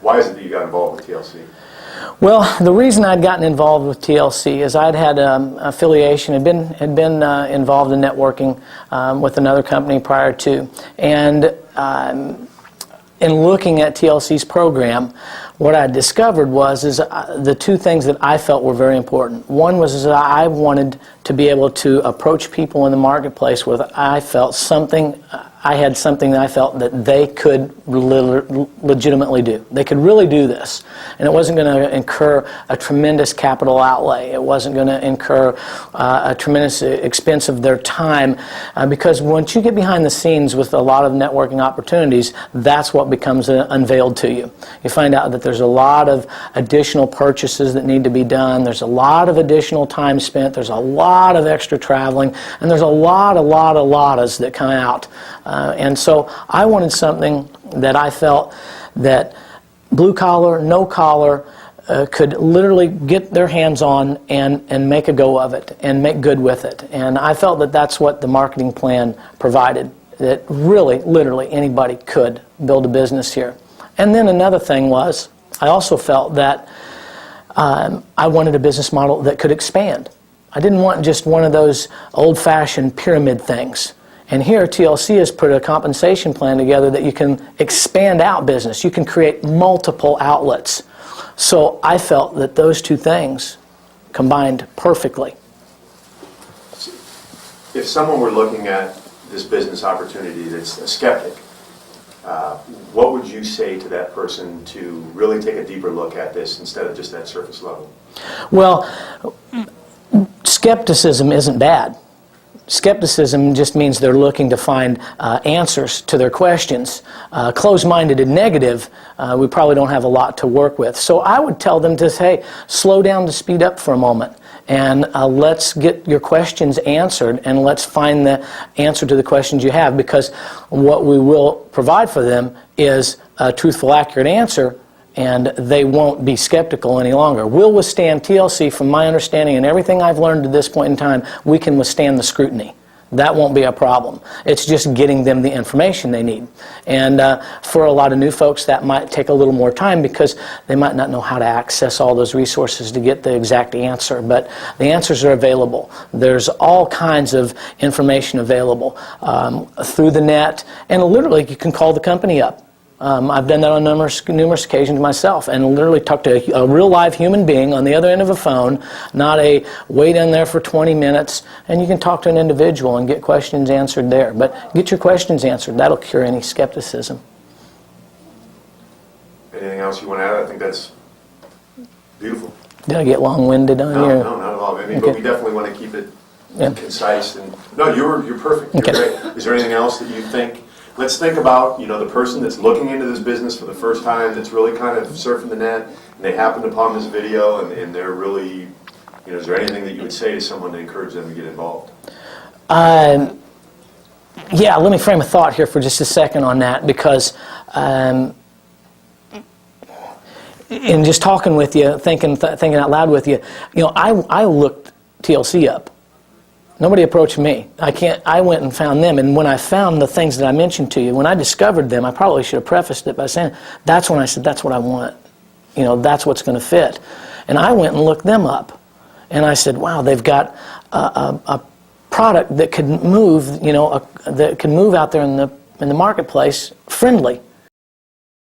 Why is it that you got involved with TLC? Well, the reason I'd gotten involved with TLC is I'd had affiliation, had been involved in networking with another company prior to, and in looking at TLC's program, what I discovered was the two things that I felt were very important. One was that I wanted to be able to approach people in the marketplace where I felt I had something that I felt that they could legitimately do. They could really do this. And it wasn't going to incur a tremendous capital outlay. It wasn't going to incur a tremendous expense of their time. Because once you get behind the scenes with a lot of networking opportunities, that's what becomes unveiled to you. You find out that there's a lot of additional purchases that need to be done. There's a lot of additional time spent. There's a lot of extra traveling. And there's a lot that come out. And so I wanted something that I felt that blue collar, no collar, could literally get their hands on and make a go of it and make good with it. And I felt that that's what the marketing plan provided, that really, literally anybody could build a business here. And then another thing was, I also felt that I wanted a business model that could expand. I didn't want just one of those old-fashioned pyramid things. And here, TLC has put a compensation plan together that you can expand out business. You can create multiple outlets. So I felt that those two things combined perfectly. If someone were looking at this business opportunity that's a skeptic, what would you say to that person to really take a deeper look at this instead of just that surface level? Well, skepticism isn't bad. Skepticism just means they're looking to find answers to their questions. Closed-minded and negative, we probably don't have a lot to work with. So I would tell them to say, hey, slow down to speed up for a moment. And let's get your questions answered, and let's find the answer to the questions you have, because what we will provide for them is a truthful, accurate answer, and they won't be skeptical any longer. We'll withstand TLC, from my understanding and everything I've learned to this point in time, we can withstand the scrutiny. That won't be a problem. It's just getting them the information they need. And for a lot of new folks, that might take a little more time because they might not know how to access all those resources to get the exact answer. But the answers are available. There's all kinds of information available through the net. And literally, you can call the company up. I've done that on numerous occasions myself, and literally talk to a real live human being on the other end of a phone, not a wait in there for 20 minutes, and you can talk to an individual and get questions answered there. But get your questions answered. That'll cure any skepticism. Anything else you want to add? I think that's beautiful. Did I get long-winded on you? No, not at all. I mean, okay. But we definitely want to keep it concise. And no, you're perfect. You're great. Is there anything else that you think? Let's think about, the person that's looking into this business for the first time, that's really kind of surfing the net, and they happened upon this video, and they're really, is there anything that you would say to someone to encourage them to get involved? Yeah, let me frame a thought here for just a second on that, because in just talking with you, thinking out loud with you, I looked TLC up. Nobody approached me. I went and found them, and when I found the things that I mentioned to you, when I discovered them, I probably should have prefaced it by saying, that's when I said, that's what I want. That's what's going to fit. And I went and looked them up, and I said, wow, they've got a product that could move, that can move out there in the marketplace friendly.